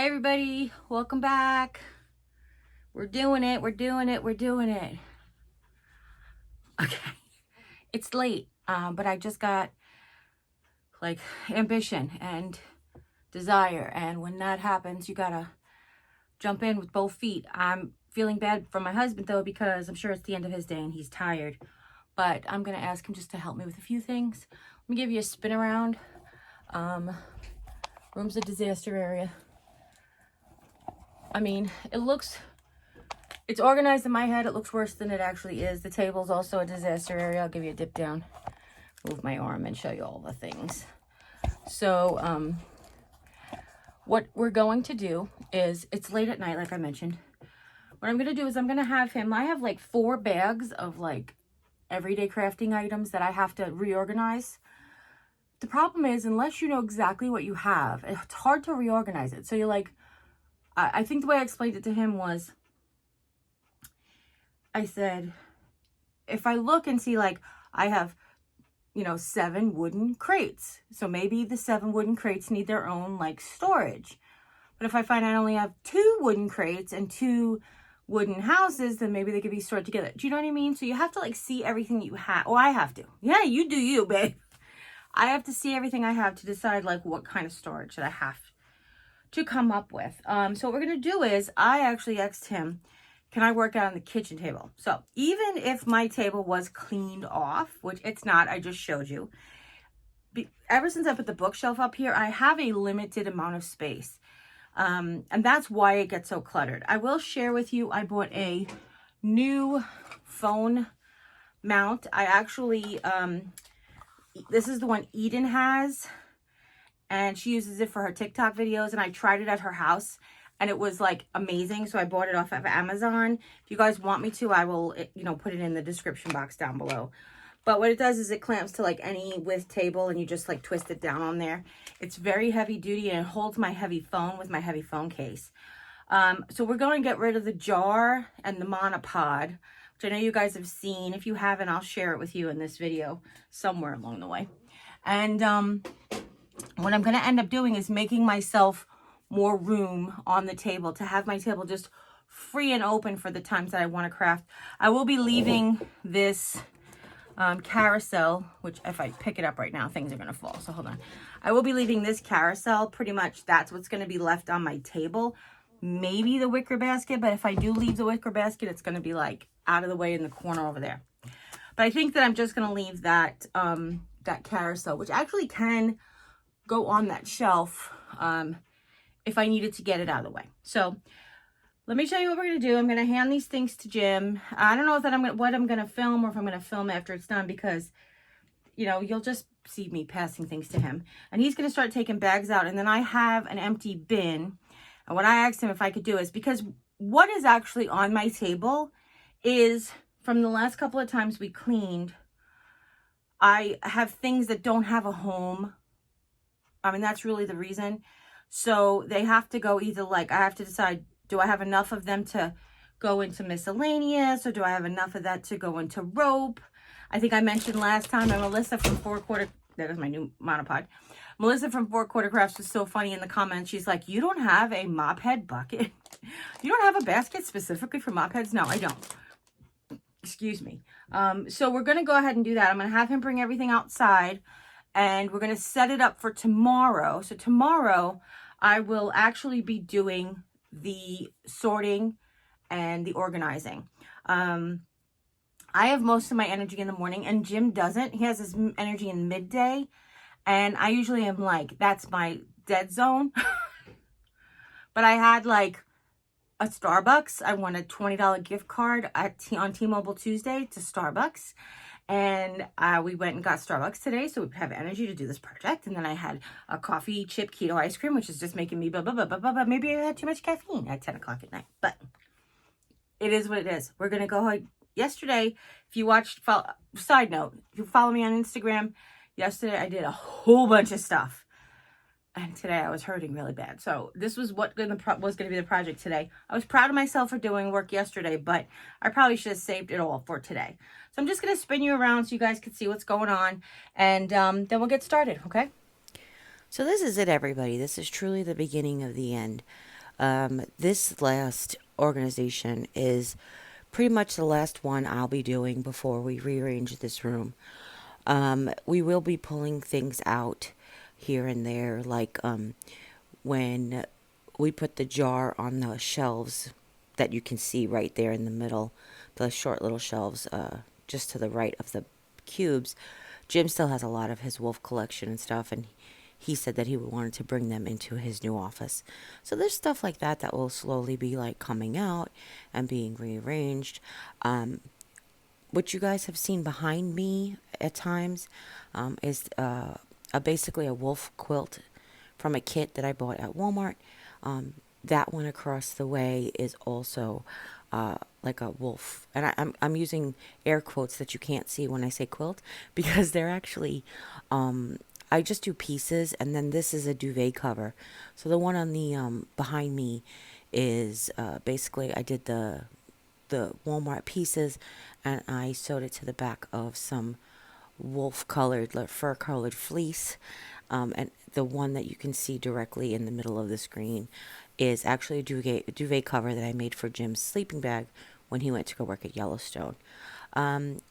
Hi everybody, welcome back. We're doing it. Okay, it's late, but I just got like ambition and desire, and when that happens, you gotta jump in with both feet. I'm feeling bad for my husband though, because I'm sure it's the end of his day and he's tired, but I'm gonna ask him just to help me with a few things. Let me give you a spin around. Room's a disaster area. I mean, it's organized in my head. It looks worse than it actually is. The table's also a disaster area. I'll give you a dip down, move my arm and show you all the things. So what we're going to do is, it's late at night, like I mentioned. What I'm going to do is I'm going to have him, I have like 4 bags of like everyday crafting items that I have to reorganize. The problem is, unless you know exactly what you have, it's hard to reorganize it. So you're like, I think the way I explained it to him was, I said, if I look and see like I have, 7 wooden crates. So maybe the 7 wooden crates need their own like storage. But if I find I only have 2 wooden crates and 2 wooden houses, then maybe they could be stored together. Do you know what I mean? So you have to like see everything you have. Oh, I have to. Yeah, you do you, babe. I have to see everything I have to decide like what kind of storage that I have to come up with. So what we're going to do is, I actually asked him, can I work out on the kitchen table? So even if my table was cleaned off, which it's not, I just showed you. Ever since I put the bookshelf up here, I have a limited amount of space. And that's why it gets so cluttered. I will share with you, I bought a new phone mount. I actually, this is the one Eden has, and she uses it for her TikTok videos, and I tried it at her house and it was like amazing. So I bought it off of Amazon. If you guys want me to, I will, put it in the description box down below. But what it does is it clamps to like any width table, and you just like twist it down on there. It's very heavy duty, and it holds my heavy phone with my heavy phone case. So we're going to get rid of the jar and the monopod, which I know you guys have seen. If you haven't, I'll share it with you in this video somewhere along the way. And what I'm going to end up doing is making myself more room on the table, to have my table just free and open for the times that I want to craft. I will be leaving this carousel, which if I pick it up right now, things are going to fall. So hold on. I will be leaving this carousel. Pretty much that's what's going to be left on my table. Maybe the wicker basket, but if I do leave the wicker basket, it's going to be like out of the way in the corner over there. But I think that I'm just going to leave that that carousel, which actually can go on that shelf if I needed to get it out of the way. So let me show you what we're going to do. I'm going to hand these things to Jim. I don't know what I'm going to film, or if I'm going to film after it's done, because, you'll just see me passing things to him. And he's going to start taking bags out. And then I have an empty bin. And what I asked him if I could do is, because what is actually on my table is from the last couple of times we cleaned, I have things that don't have a home. I mean, that's really the reason. So they have to go either like, I have to decide, do I have enough of them to go into miscellaneous, or do I have enough of that to go into rope? I think I mentioned last time, and Melissa from 4 Quarter, that was my new monopod. Melissa from 4 Quarter Crafts was so funny in the comments. She's like, you don't have a mop head bucket? You don't have a basket specifically for mop heads? No, I don't. Excuse me. So we're going to go ahead and do that. I'm going to have him bring everything outside, and we're going to set it up for tomorrow. So tomorrow I will actually be doing the sorting and the organizing. I have most of my energy in the morning, and Jim doesn't. He has his energy in midday, and I usually am like, that's my dead zone. But I had like a Starbucks. I won a $20 gift card on T-Mobile Tuesday to Starbucks. And we went and got Starbucks today, so we have energy to do this project. And then I had a coffee chip keto ice cream, which is just making me blah, blah, blah, blah, blah, blah. Maybe I had too much caffeine at 10 o'clock at night. But it is what it is. We're going to go ahead. Yesterday, if you watched, side note, if you follow me on Instagram, yesterday I did a whole bunch of stuff. And today I was hurting really bad. So this was what was going to be the project today. I was proud of myself for doing work yesterday, but I probably should have saved it all for today. So I'm just going to spin you around so you guys can see what's going on. And then we'll get started, okay? So this is it, everybody. This is truly the beginning of the end. This last organization is pretty much the last one I'll be doing before we rearrange this room. We will be pulling things out here and there, like when we put the jar on the shelves that you can see right there in the middle, the short little shelves just to the right of the cubes. Jim still has a lot of his wolf collection and stuff, and he said that he wanted to bring them into his new office. So there's stuff like that that will slowly be like coming out and being rearranged. What you guys have seen behind me at times is basically a wolf quilt from a kit that I bought at Walmart. That one across the way is also like a wolf, and I'm using air quotes that you can't see when I say quilt because they're actually I just do pieces, and then this is a duvet cover. So the one on the behind me is basically I did the Walmart pieces, and I sewed it to the back of some wolf colored, like fur colored fleece. And the one that you can see directly in the middle of the screen is actually a duvet cover that I made for Jim's sleeping bag when he went to go work at Yellowstone.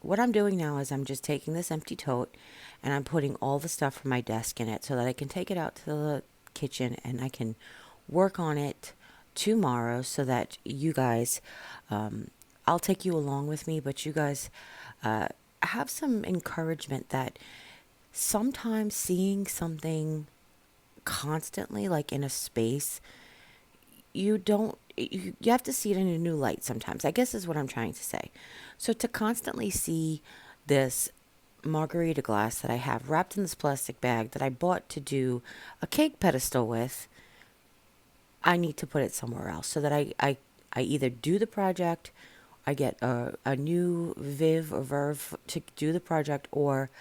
What I'm doing now is I'm just taking this empty tote and I'm putting all the stuff from my desk in it so that I can take it out to the kitchen and I can work on it tomorrow so that you guys, I'll take you along with me, but you guys have some encouragement that sometimes seeing something constantly, like in a space, you have to see it in a new light sometimes, I guess is what I'm trying to say. So to constantly see this margarita glass that I have wrapped in this plastic bag that I bought to do a cake pedestal with, I need to put it somewhere else so that I either do the project, I get a new Viv or Verve to do the project, or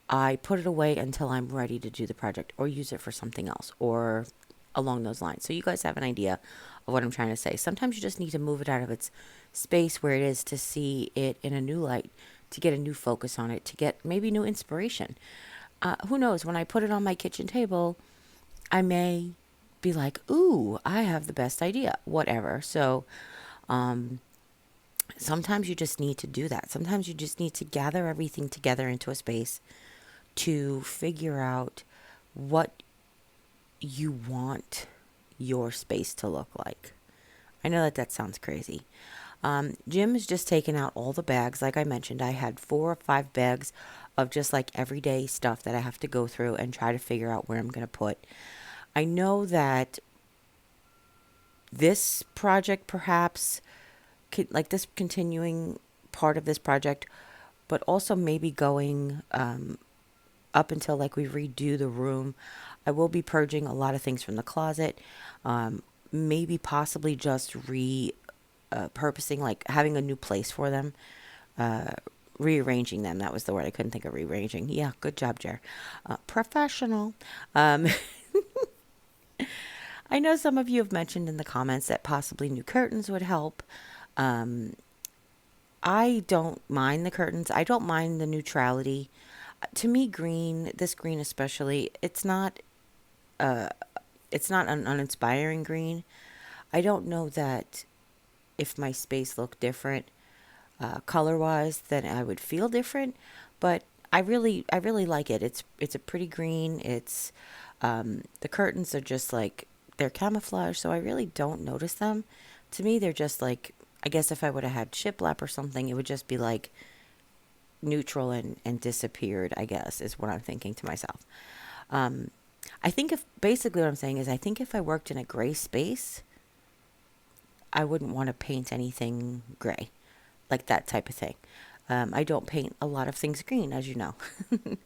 I put it away until I'm ready to do the project or use it for something else or along those lines. So you guys have an idea of what I'm trying to say. Sometimes you just need to move it out of its space where it is to see it in a new light, to get a new focus on it, to get maybe new inspiration. Who knows? When I put it on my kitchen table, I may be like, ooh, I have the best idea, whatever. So sometimes you just need to do that. Sometimes you just need to gather everything together into a space to figure out what you want your space to look like. I know that that sounds crazy. Jim has just taken out all the bags. Like I mentioned, I had 4 or 5 bags of just like everyday stuff that I have to go through and try to figure out where I'm going to put. I know that this project perhaps like this continuing part of this project, but also maybe going up until like we redo the room. I will be purging a lot of things from the closet. Maybe possibly just purposing, like having a new place for them. Rearranging them. That was the word. I couldn't think of rearranging. Yeah, good job, Jer. Professional. Um, I know some of you have mentioned in the comments that possibly new curtains would help. Um, I don't mind the curtains. I don't mind the neutrality. To me, green, this green especially, uh, it's not an uninspiring green. I don't know that if my space looked different, color wise, then I would feel different. But I really like it. It's a pretty green. It's the curtains are just like they're camouflage, so I really don't notice them. To me, they're just like, I guess if I would have had shiplap or something, it would just be like neutral and disappeared, I guess, is what I'm thinking to myself. Um, I think if basically what I'm saying is, I think if I worked in a gray space, I wouldn't want to paint anything gray, like that type of thing. I don't paint a lot of things green, as you know. The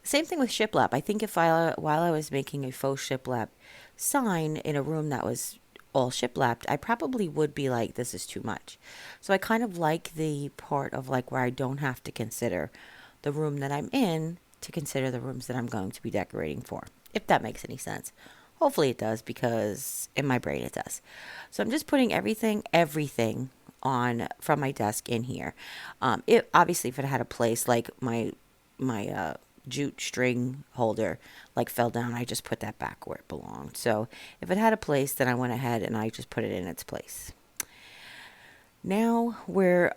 same thing with shiplap. I think if while I was making a faux shiplap sign in a room that was all shiplapped, I probably would be like, this is too much. So I kind of like the part of like where I don't have to consider the room that I'm in to consider the rooms that I'm going to be decorating for, if that makes any sense. Hopefully it does, because in my brain it does. So I'm just putting everything on from my desk in here. It obviously, if it had a place like my jute string holder like fell down. I just put that back where it belonged. So if it had a place, then I went ahead and I just put it in its place. Now we're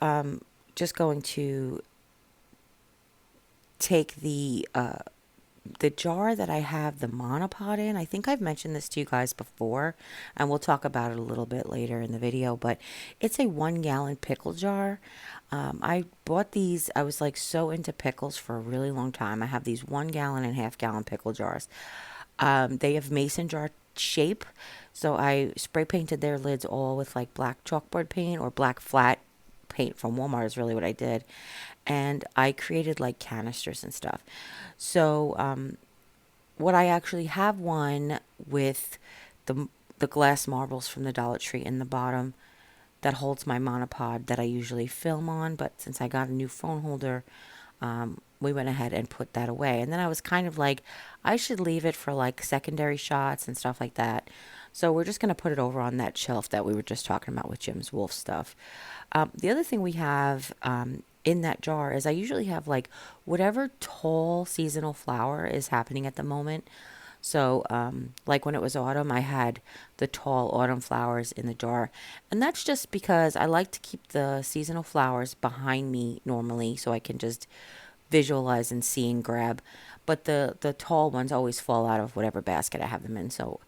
just going to take the jar that I have the monopod in. I think I've mentioned this to you guys before, and we'll talk about it a little bit later in the video, but it's a 1-gallon pickle jar. I bought these. I was like so into pickles for a really long time. I have these 1-gallon and half-gallon pickle jars. They have mason jar shape, so I spray painted their lids all with like black chalkboard paint or black flat paint from Walmart is really what I did. And I created like canisters and stuff. So what I actually have one with the glass marbles from the Dollar Tree in the bottom that holds my monopod that I usually film on, but since I got a new phone holder, we went ahead and put that away. And then I was kind of like, I should leave it for like secondary shots and stuff like that. So we're just going to put it over on that shelf that we were just talking about with Jim's Wolf stuff. The other thing we have in that jar is I usually have like whatever tall seasonal flower is happening at the moment. So, like when it was autumn, I had the tall autumn flowers in the jar. And that's just because I like to keep the seasonal flowers behind me normally so I can just visualize and see and grab. But the tall ones always fall out of whatever basket I have them in. So,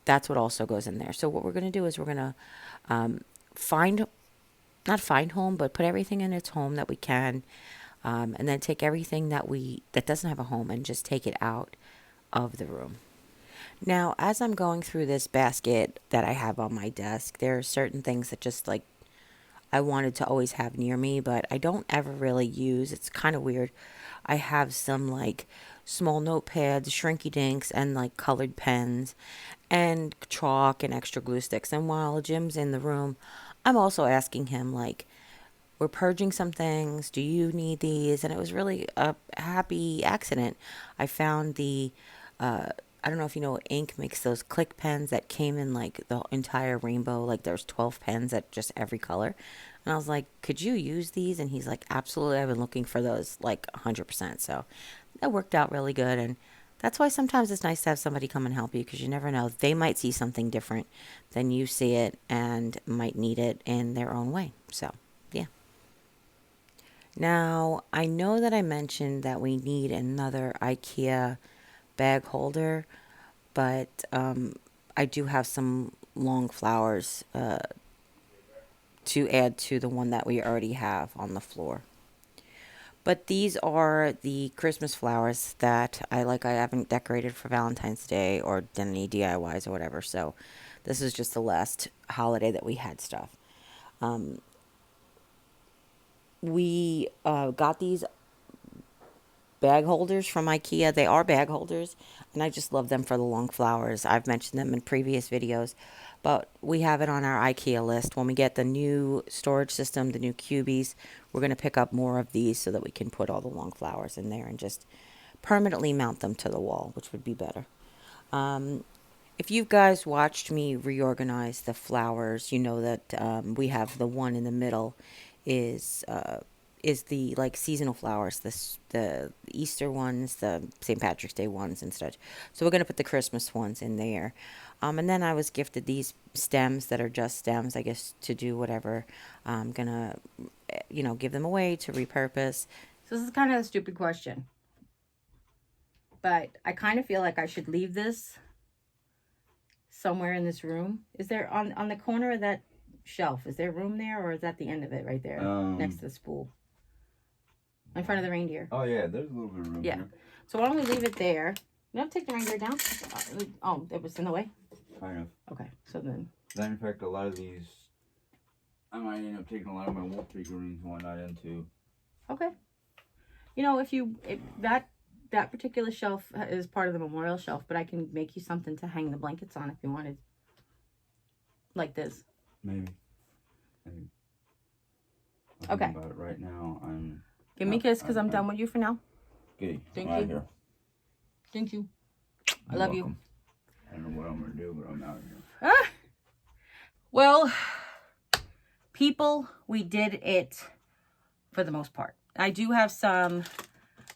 that's what also goes in there. So what we're going to do is we're going to find, not find home, but put everything in its home that we can. And then take everything that doesn't have a home and just take it out of the room. Now, as I'm going through this basket that I have on my desk, there are certain things that just like I wanted to always have near me, but I don't ever really use. It's kind of weird. I have some like small notepads, shrinky dinks, and like colored pens, and chalk and extra glue sticks. And while Jim's in the room, I'm also asking him like, we're purging some things. Do you need these? And it was really a happy accident. I found I don't know if you know, ink makes those click pens that came in like the entire rainbow. Like there's 12 pens at just every color. And I was like, could you use these? And he's like, absolutely. I've been looking for those like 100%. So that worked out really good. And that's why sometimes it's nice to have somebody come and help you because you never know. They might see something different than you see it and might need it in their own way. So, yeah. Now, I know that I mentioned that we need another IKEA bag holder, but I do have some long flowers to add to the one that we already have on the floor. But these are the Christmas flowers that I like. I haven't decorated for Valentine's Day or done any DIYs or whatever. So this is just the last holiday that we had stuff. We got these bag holders from IKEA. They are bag holders, and I just love them for the long flowers. I've mentioned them in previous videos, but we have it on our IKEA list. When we get the new storage system, the new cubies, we're going to pick up more of these so that we can put all the long flowers in there and just permanently mount them to the wall, which would be better. If you guys watched me reorganize the flowers, you know that we have the one in the middle is the like seasonal flowers, the Easter ones, the St. Patrick's Day ones and such. So we're going to put the Christmas ones in there. And then I was gifted these stems that are just stems, I guess, to do whatever. I'm going to, give them away to repurpose. So this is kind of a stupid question, but I kind of feel like I should leave this somewhere in this room. Is there on the corner of that shelf, is there room there, or is that the end of it right there next to the spool in front of the reindeer? Oh yeah, there's a little bit of room here. So why don't we leave it there? You have to take the reindeer down. Oh, it was in the way. Kind of. Okay, so then In fact, a lot of these, I might end up taking a lot of my wolf figurines and whatnot into. okay. If that particular shelf is part of the memorial shelf, but I can make you something to hang the blankets on if you wanted, like this. Maybe. Okay. About it right now, Give me a kiss because I'm done with you for now. Okay. Thank I'm out you. here. Thank you. I You're love welcome. you. I don't know what I'm gonna do, but I'm out here. Well, people, we did it for the most part. I do have some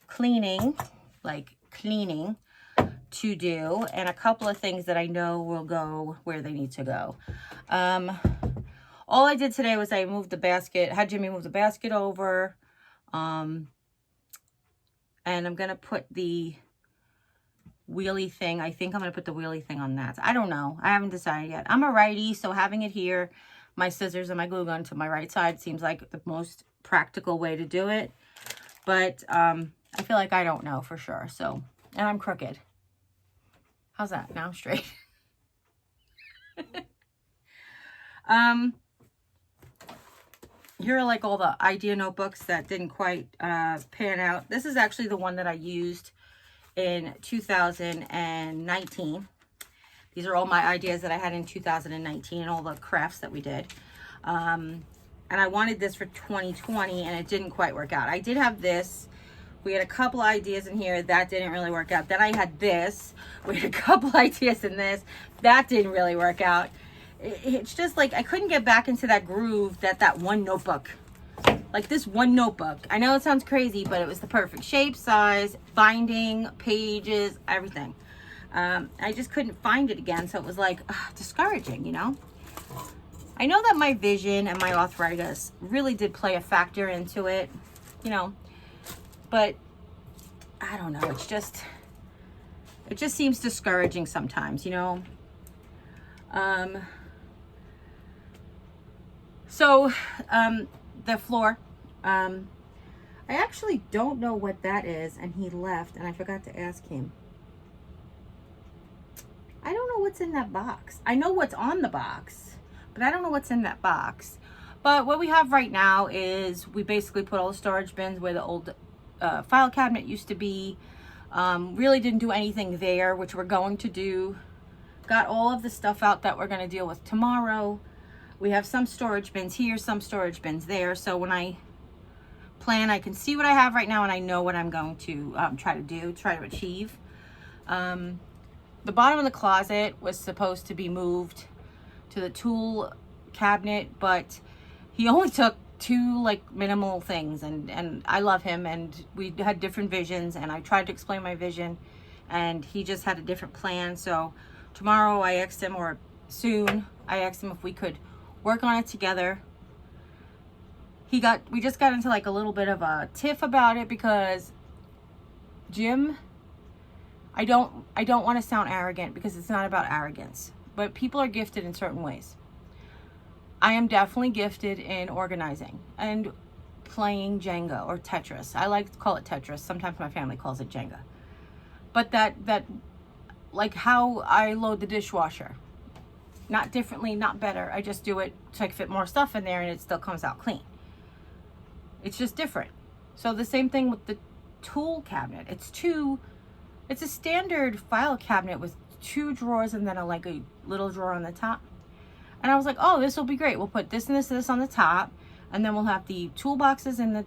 cleaning, to do, and a couple of things that I know will go where they need to go. All I did today was I moved the basket, had Jimmy move the basket over, and I'm going to put the wheelie thing. I think I'm going to put the wheelie thing on that. I don't know. I haven't decided yet. I'm a righty, so having it here, my scissors and my glue gun to my right side seems like the most practical way to do it. But I feel like I don't know for sure. So, and I'm crooked. How's that? Now I'm straight. Here are like all the idea notebooks that didn't quite pan out. This is actually the one that I used in 2019. These are all my ideas that I had in 2019 and all the crafts that we did. And I wanted this for 2020 and it didn't quite work out. I did have this. We had a couple ideas in here that didn't really work out. Then I had this. We had a couple ideas in this that didn't really work out. It's just like I couldn't get back into that groove that one notebook, like this one notebook. I know it sounds crazy, but it was the perfect shape, size, binding, pages, everything. I just couldn't find it again, so it was like discouraging, you know. I know that my vision and my arthritis really did play a factor into it, you know, but I don't know. It just seems discouraging sometimes, you know. So, the floor, I actually don't know what that is, and he left, and I forgot to ask him. I don't know what's in that box. I know what's on the box, but I don't know what's in that box. But what we have right now is we basically put all the storage bins where the old file cabinet used to be. Really didn't do anything there, which we're going to do. Got all of the stuff out that we're going to deal with tomorrow. We have some storage bins here, some storage bins there. So when I plan, I can see what I have right now and I know what I'm going to try to achieve. The bottom of the closet was supposed to be moved to the tool cabinet, but he only took two like minimal things, and I love him and we had different visions, and I tried to explain my vision and he just had a different plan. So tomorrow I asked him, or soon I asked him if we could work on it together. We just got into like a little bit of a tiff about it because Jim, I don't want to sound arrogant because it's not about arrogance, but people are gifted in certain ways. I am definitely gifted in organizing and playing Jenga or Tetris. I like to call it Tetris. Sometimes my family calls it Jenga. But that like how I load the dishwasher. Not differently, not better. I just do it so I can fit more stuff in there and it still comes out clean. It's just different. So the same thing with the tool cabinet. It's a standard file cabinet with two drawers and then a little drawer on the top. And I was like, oh, this will be great. We'll put this and this and this on the top. And then we'll have the toolboxes in the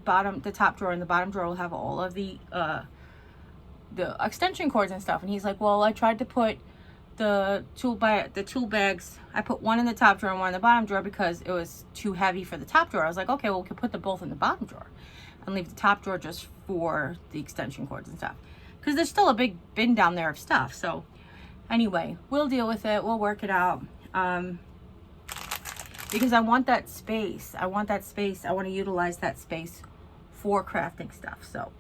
top drawer. And the bottom drawer will have all of the extension cords and stuff. And he's like, well, I tried to put the tool bags. I put one in the top drawer and one in the bottom drawer because it was too heavy for the top drawer. I was like, okay, well, we could put them both in the bottom drawer and leave the top drawer just for the extension cords and stuff. Because there's still a big bin down there of stuff. So anyway, we'll deal with it. We'll work it out. Because I want that space. I want to utilize that space for crafting stuff. So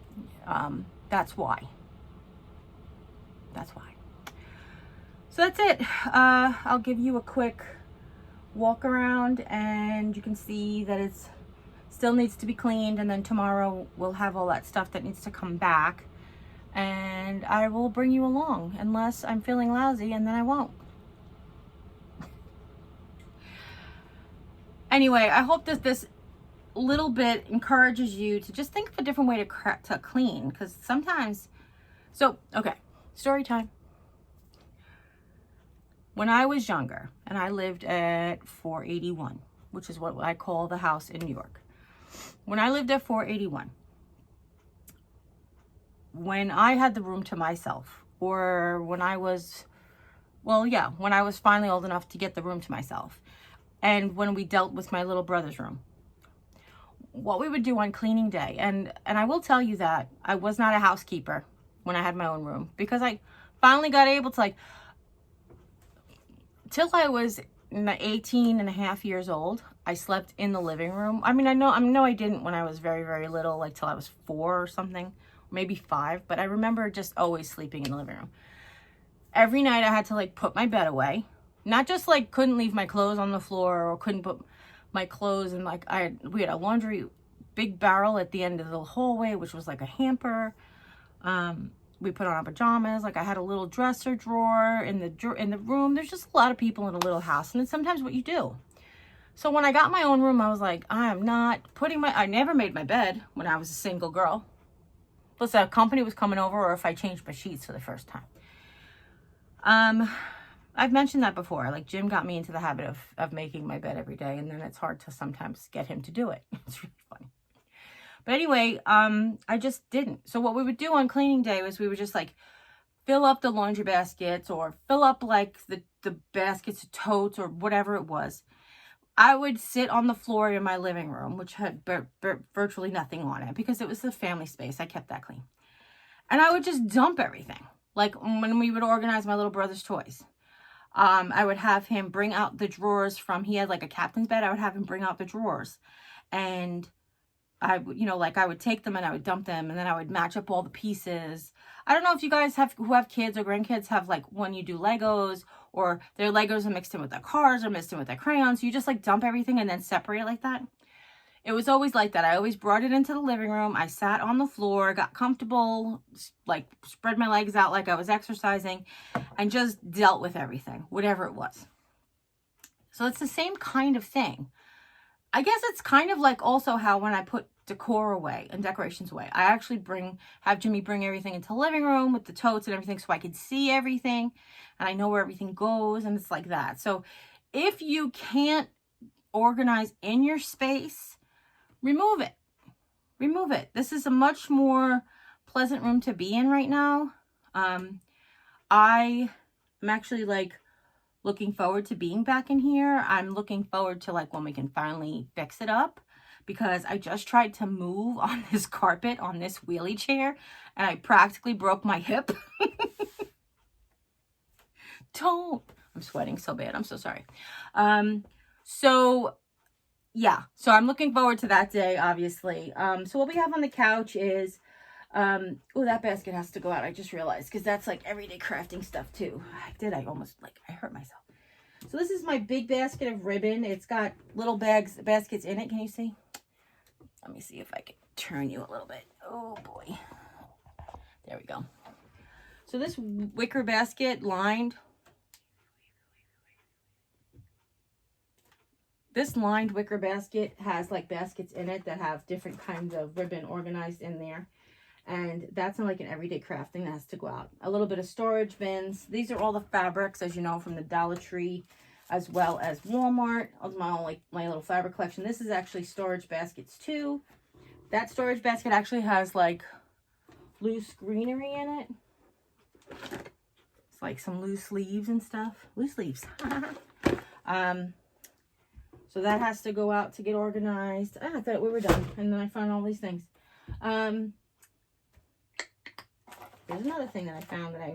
that's why. So that's it. I'll give you a quick walk around and you can see that it's still needs to be cleaned, and then tomorrow we'll have all that stuff that needs to come back and I will bring you along unless I'm feeling lousy, and then I won't. Anyway, I hope that this little bit encourages you to just think of a different way to clean, because sometimes, okay, story time. When I was younger and I lived at 481, which is what I call the house in New York. When I lived at 481, when I had the room to myself, or when I was finally old enough to get the room to myself, and when we dealt with my little brother's room, what we would do on cleaning day, and I will tell you that I was not a housekeeper when I had my own room, because I finally got able to, like, till I was 18 and a half years old, I slept in the living room. I mean, I know I didn't when I was very, very little, like till I was 4 or something, maybe 5, but I remember just always sleeping in the living room. Every night I had to like put my bed away. Not just like couldn't leave my clothes on the floor, or couldn't put my clothes in, like, we had a laundry big barrel at the end of the hallway, which was like a hamper. We put on our pajamas. Like, I had a little dresser drawer in the room. There's just a lot of people in a little house, and it's sometimes what you do. So when I got my own room, I was like, I never made my bed when I was a single girl. Plus, a company was coming over, or if I changed my sheets for the first time. I've mentioned that before. Like, Jim got me into the habit of making my bed every day, and then it's hard to sometimes get him to do it. It's really funny. But anyway, I just didn't. So what we would do on cleaning day was we would just like fill up the laundry baskets, or fill up like the baskets of totes, or whatever it was. I would sit on the floor in my living room, which had virtually nothing on it because it was the family space. I kept that clean. And I would just dump everything. Like when we would organize my little brother's toys. I would have him bring out the drawers he had like a captain's bed. I would have him bring out the drawers, and I would, I would take them and I would dump them, and then I would match up all the pieces. I don't know if you guys who have kids or grandkids have, like, when you do Legos, or their Legos are mixed in with their cars or mixed in with their crayons. So you just like dump everything and then separate like that. It was always like that. I always brought it into the living room. I sat on the floor, got comfortable, like spread my legs out like I was exercising, and just dealt with everything, whatever it was. So it's the same kind of thing. I guess it's kind of like also how when I put decor away and decorations away, I actually have Jimmy bring everything into the living room with the totes and everything, so I could see everything and I know where everything goes, and it's like that. So if you can't organize in your space, remove it. Remove it. This is a much more pleasant room to be in right now. I am actually like looking forward to being back in here. I'm looking forward to like when we can finally fix it up, because I just tried to move on this carpet on this wheelie chair and I practically broke my hip. I'm sweating so bad. I'm so sorry. So yeah, so I'm looking forward to that day, obviously. So what we have on the couch is, oh, that basket has to go out. I just realized, because that's like everyday crafting stuff too. I hurt myself. So this is my big basket of ribbon. It's got little baskets in it. Can you see? Let me see if I can turn you a little bit. Oh boy. There we go. So this wicker basket lined, this lined wicker basket has like baskets in it that have different kinds of ribbon organized in there. And that's not like an everyday craft thing that has to go out. A little bit of storage bins. These are all the fabrics, as you know, from the Dollar Tree as well as Walmart. My little fabric collection. This is actually storage baskets too. That storage basket actually has like loose greenery in it. It's like some loose leaves and stuff. Loose leaves. So that has to go out to get organized. I thought we were done, and then I found all these things. There's another thing that I found that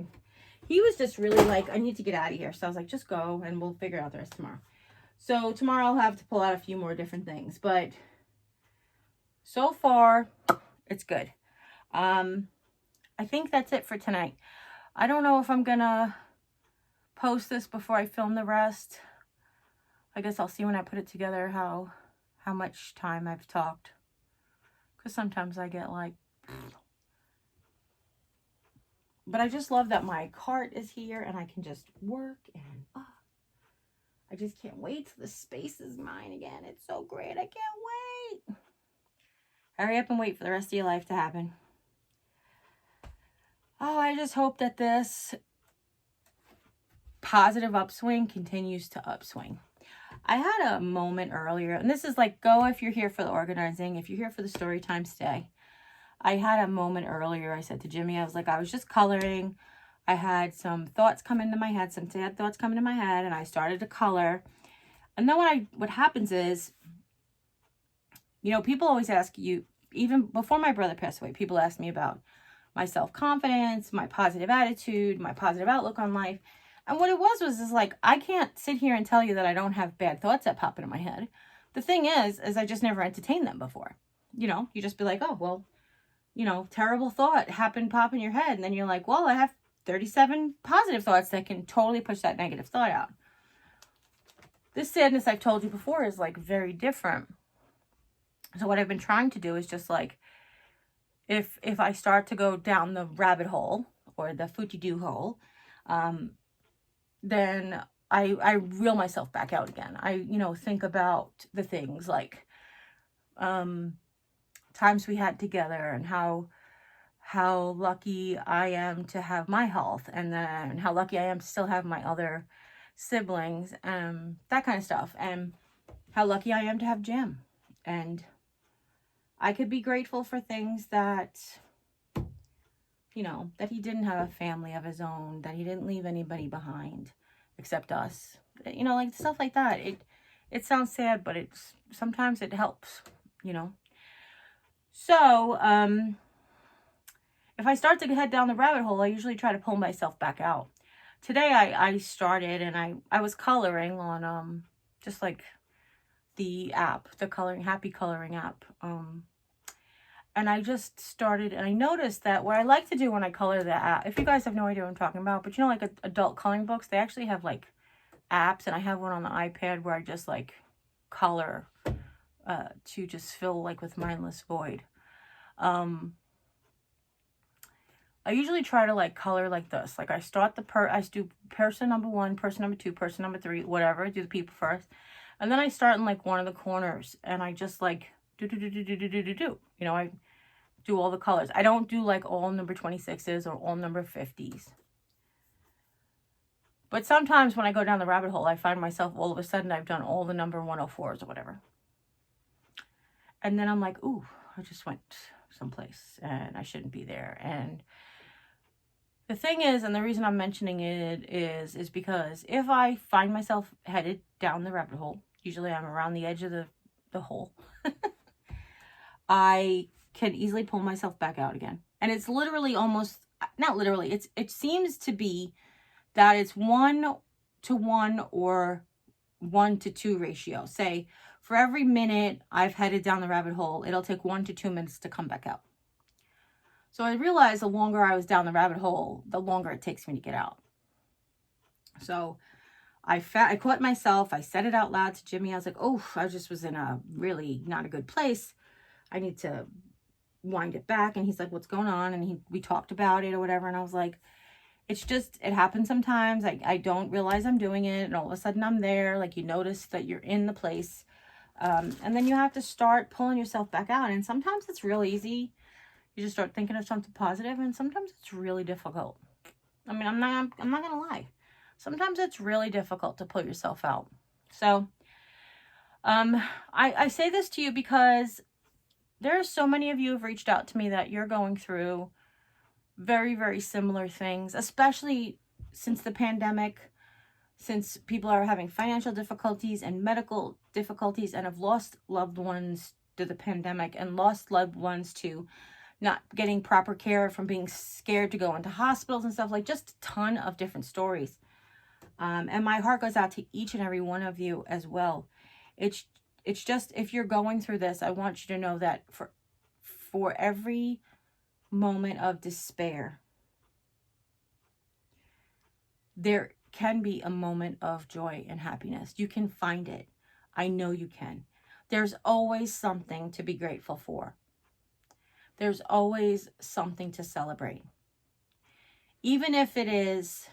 he was just really like, I need to get out of here. So I was like, just go and we'll figure out the rest tomorrow. So tomorrow I'll have to pull out a few more different things, but so far it's good. I think that's it for tonight. I don't know if I'm gonna post this before I film the rest. I guess I'll see when I put it together how much time I've talked. Because sometimes I get like... But I just love that my cart is here and I can just work, and I just can't wait till the space is mine again. It's so great. I can't wait. Hurry up and wait for the rest of your life to happen. Oh, I just hope that this positive upswing continues to upswing. I had a moment earlier, and this is like, go if you're here for the organizing, if you're here for the story time, stay. I had a moment earlier. I said to Jimmy, I was like, I was just coloring. I had some thoughts come into my head, some sad thoughts come into my head, and I started to color. And then what happens is, You know, people always ask you, even before my brother passed away, people asked me about my self-confidence, my positive attitude, my positive outlook on life. And what it was is like, I can't sit here and tell you that I don't have bad thoughts that pop into my head. The thing is I just never entertained them before. You know, you just be like, oh, well, you know, terrible thought happened, pop in your head. And then you're like, well, I have 37 positive thoughts that can totally push that negative thought out. This sadness I've told you before is like very different. So what I've been trying to do is just like, if I start to go down the rabbit hole or the footy-doo hole, then I reel myself back out again. I, you know, think about the things like times we had together and how lucky I am to have my health, and then how lucky I am to still have my other siblings, that kind of stuff, and how lucky I am to have Jim. And I could be grateful for things that, you know, that he didn't have a family of his own, that he didn't leave anybody behind except us. You know, like stuff like that. It sounds sad, but sometimes it helps, you know. So, if I start to head down the rabbit hole, I usually try to pull myself back out. Today I started, and I was coloring on just like the app, the happy coloring app. And I just started, and I noticed that what I like to do when I color the app, if you guys have no idea what I'm talking about, but you know, like adult coloring books, they actually have like apps, and I have one on the iPad where I just like color to just fill like with mindless void. I usually try to like color like this. Like I start I do person number 1, person number 2, person number 3, whatever. Do the people first. And then I start in like one of the corners, and I just like do. You know, I do all the colors. I don't do like all number 26s or all number 50s. But sometimes when I go down the rabbit hole, I find myself all of a sudden I've done all the number 104s or whatever. And then I'm like, ooh, I just went someplace and I shouldn't be there. And the thing is, and the reason I'm mentioning it is because if I find myself headed down the rabbit hole, usually I'm around the edge of the hole, I can easily pull myself back out again. And it's literally almost, not literally, it seems to be that it's 1-to-1 or 1-to-2 ratio. Say, for every minute I've headed down the rabbit hole, it'll take 1 to 2 minutes to come back out. So I realized the longer I was down the rabbit hole, the longer it takes me to get out. So I caught myself. I said it out loud to Jimmy. I was like, oh, I just was in a really not a good place. I need to wind it back. And he's like, what's going on? And we talked about it or whatever. And I was like, it happens sometimes. I don't realize I'm doing it. And all of a sudden I'm there. Like you notice that you're in the place. And then you have to start pulling yourself back out. And sometimes it's real easy. You just start thinking of something positive, and sometimes it's really difficult. I mean, I'm not gonna lie. Sometimes it's really difficult to pull yourself out. So, I say this to you because there are so many of you who have reached out to me that you're going through very, very similar things, especially since the pandemic, since people are having financial difficulties and medical difficulties and have lost loved ones to the pandemic and lost loved ones to not getting proper care, from being scared to go into hospitals and stuff, like just a ton of different stories. And my heart goes out to each and every one of you as well. It's just, if you're going through this, I want you to know that for every moment of despair, there can be a moment of joy and happiness. You can find it. I know you can. There's always something to be grateful for. There's always something to celebrate. Even if it is,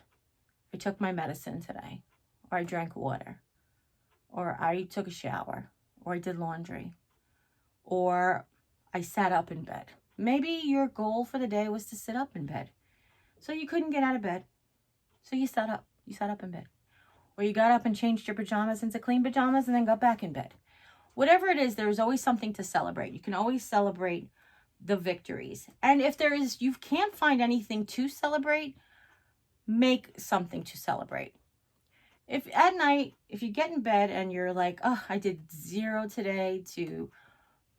I took my medicine today, or I drank water, or I took a shower, or I did laundry, or I sat up in bed. Maybe your goal for the day was to sit up in bed. So you couldn't get out of bed. So you sat up. You sat up in bed. Or you got up and changed your pajamas into clean pajamas and then got back in bed. Whatever it is, there's always something to celebrate. You can always celebrate the victories. And if you can't find anything to celebrate, make something to celebrate. If at night, if you get in bed and you're like, oh, I did 0 today to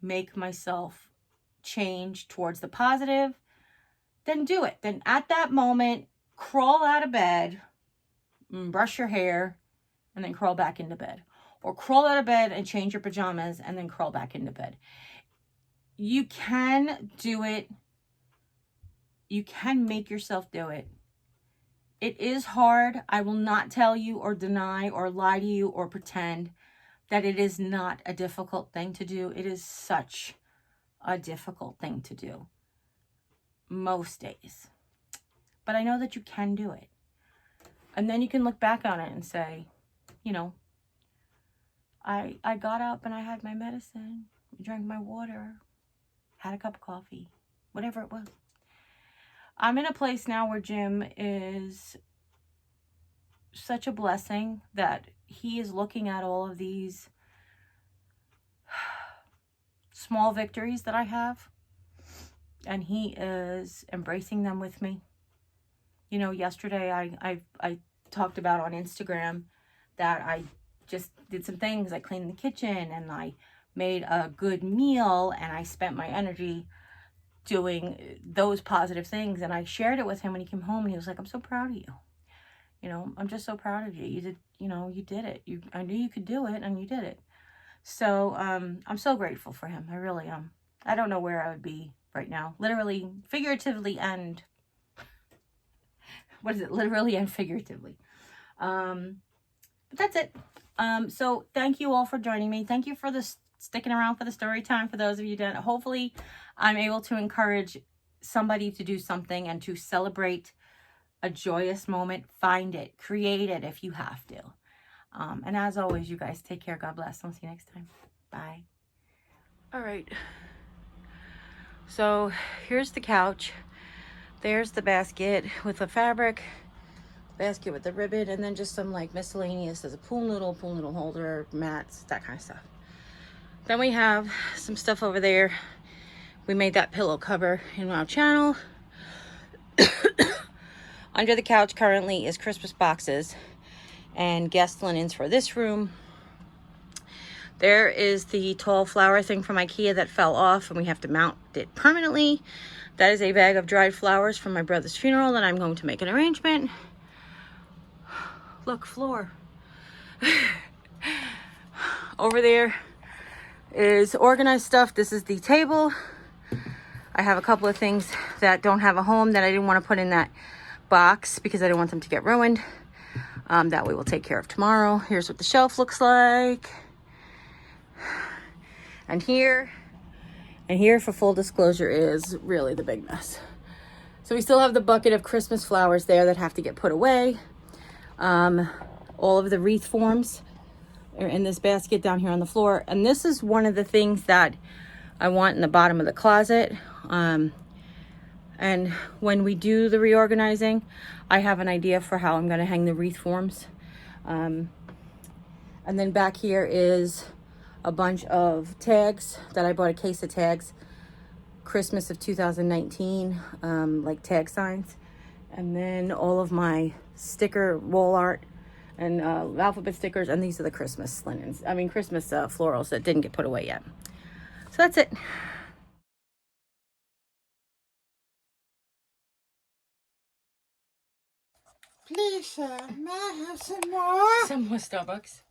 make myself change towards the positive, then do it. Then at that moment, crawl out of bed, brush your hair, and then crawl back into bed. Or crawl out of bed and change your pajamas and then crawl back into bed. You can do it. You can make yourself do it. It is hard. I will not tell you or deny or lie to you or pretend that it is not a difficult thing to do. It is such a difficult thing to do most days. But I know that you can do it. And then you can look back on it and say, you know, I got up and I had my medicine, drank my water, had a cup of coffee, whatever it was. I'm in a place now where Jim is such a blessing that he is looking at all of these small victories that I have, and he is embracing them with me. You know, yesterday I talked about on Instagram that I just did some things. I cleaned the kitchen and I made a good meal and I spent my energy doing those positive things, and I shared it with him when he came home, and he was like, I'm so proud of you. You know, I'm just so proud of you. You did, you know, you did it. I knew you could do it, and you did it. So I'm so grateful for him. I really am. I don't know where I would be right now. Literally, figuratively, and what is it? Literally and figuratively. But that's it. So thank you all for joining me. Thank you for sticking around for the story time. For those of you that hopefully I'm able to encourage somebody to do something and to celebrate a joyous moment. Find it, create it if you have to. And as always, you guys take care. God bless. I'll see you next time. Bye. All right. So here's the couch. There's the basket with the fabric, basket with the ribbon, and then just some like miscellaneous. There's a pool noodle holder, mats, that kind of stuff. Then we have some stuff over there. We made that pillow cover in our channel. Under the couch currently is Christmas boxes and guest linens for this room. There is the tall flower thing from IKEA that fell off and we have to mount it permanently. That is a bag of dried flowers from my brother's funeral that I'm going to make an arrangement. Look, floor. Over there is organized stuff. This is the table. I have a couple of things that don't have a home that I didn't want to put in that box because I didn't want them to get ruined. That we will take care of tomorrow. Here's what the shelf looks like. And here, for full disclosure, is really the big mess. So we still have the bucket of Christmas flowers there that have to get put away. All of the wreath forms are in this basket down here on the floor. And this is one of the things that I want in the bottom of the closet. And when we do the reorganizing, I have an idea for how I'm going to hang the wreath forms. And then back here is a bunch of tags that I bought, a case of tags, Christmas of 2019, like tag signs. And then all of my sticker wall art and alphabet stickers. And these are the Christmas linens. I mean, Christmas florals that didn't get put away yet. So that's it. Please, sir, may I have some more? Some more Starbucks.